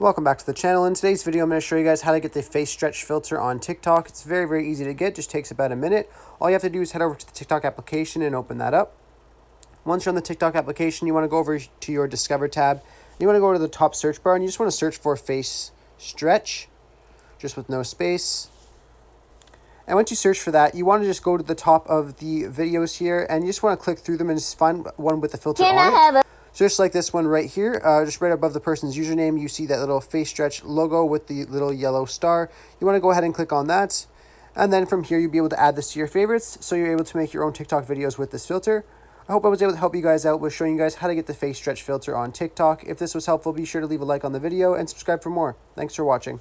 Welcome back to the channel. In today's video, I'm going to show you guys how to get the face stretch filter on TikTok. It's very, very easy to get. Just takes about a minute. All you have to do is head over to the TikTok application and open that up. Once you're on the TikTok application, you want to go over to your Discover tab. You want to go to the top search bar and you just want to search for face stretch, just with no space. And once you search for that, you want to just go to the top of the videos here and you just want to click through them and just find one with the filter on it. So just like this one right here, just right above the person's username, you see that little face stretch logo with the little yellow star. You want to go ahead and click on that. And then from here, you'll be able to add this to your favorites. So you're able to make your own TikTok videos with this filter. I hope I was able to help you guys out with showing you guys how to get the face stretch filter on TikTok. If this was helpful, be sure to leave a like on the video and subscribe for more. Thanks for watching.